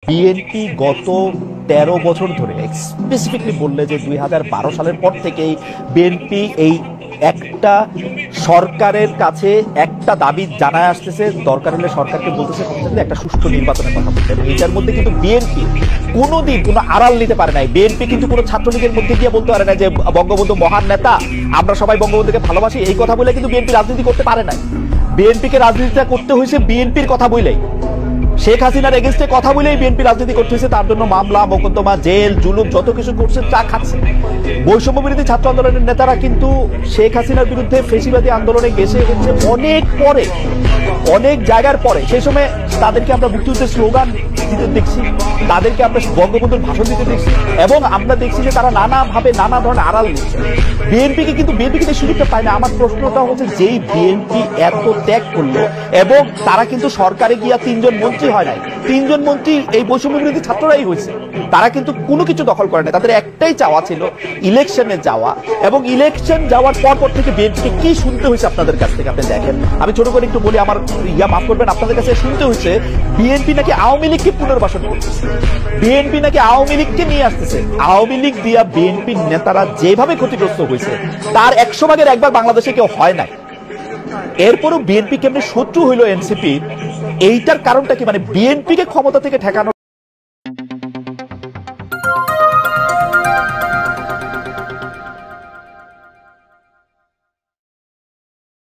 BNP গত ১৩ বছর ধরে স্পেসিফিকলি বললে যে ২০১২ সালের পর থেকেই বিএনপি এই একটা সরকারের কাছে একটা দাবি জানায় আসতেছে, দরকার হলে সরকারকে বলতেছে একটা সুষ্ঠু নির্বাচনের কথা বলতে। এবং এটার মধ্যে কিন্তু বিএনপি কোনোদিন কোনো আড়াল নিতে পারে নাই। বিএনপি কিন্তু কোনো ছাত্রলীগের মধ্যে গিয়ে বলতে পারে না যে বঙ্গবন্ধু মহান নেতা, আমরা সবাই বঙ্গবন্ধুকে ভালোবাসি, এই কথা বলে কিন্তু বিএনপি রাজনীতি করতে পারে নাই। বিএনপিকে রাজনীতিটা করতে হয়েছে বিএনপির কথা বলেই, শেখ হাসিনার এগেনস্টে কথা বলেই বিএনপি রাজনীতি করতে হয়েছে। তার জন্য মামলা মোকদ্দমা, জেল জুলুম যত কিছু করছে চা খাচ্ছে। বৈষম্য বিরোধী ছাত্র আন্দোলনের নেতারা কিন্তু শেখ হাসিনার বিরুদ্ধে ফেসিবাদী আন্দোলনে গেছে হচ্ছে অনেক পরে, অনেক জায়গার পরে। সেই সময় তাদেরকে আমরা মুক্তিযুদ্ধের স্লোগান দিতে দেখছি, তাদেরকে আমরা বঙ্গবন্ধুর ভাষণ দিতে দেখছি, এবং আমরা দেখছি যে তারা নানাভাবে নানা ধরনের আড়াল নিচ্ছে। বিএনপিকে কিন্তু সুযোগটা পায় না। আমার প্রশ্নটা হচ্ছে, যেই বিএনপি এত ত্যাগ করলো এবং তারা কিন্তু সরকারে গিয়া ৩ জন মন্ত্রী হয় নাই, ৩ জন মন্ত্রী এই বৈষম্য বিরোধী ছাত্ররাই হয়েছে। তারা কিন্তু কোনো কিছু দখল করে না, তাদের একটাই চাওয়া ছিল ইলেকশনে যাওয়া। এবং ইলেকশন যাওয়ার পর থেকে বিএনপিকে কি শুনতে হয়েছে আপনাদের কাছ থেকে আপনি দেখেন। আমি ছোট করে একটু বলি, আমার মাফ করবেন, আপনাদের কাছে শুনতে হয়েছে বিএনপি নাকি আওয়ামী লীগকে পুনর্বাসন করতেছে, বিএনপি নাকি আওয়ামী লীগকে নিয়ে আসতেছে। আওয়ামী লীগ দিয়া বিএনপির নেতারা যেভাবে ক্ষতিগ্রস্ত হয়েছে তার ১০০ ভাগের ১ ভাগ বাংলাদেশে কেউ হয় নাই। এরপরও বিএনপি কেমনি শত্রু হইল এনসিপি, এইটার কারণটা কি? মানে বিএনপিকে ক্ষমতা থেকে ঠেকানো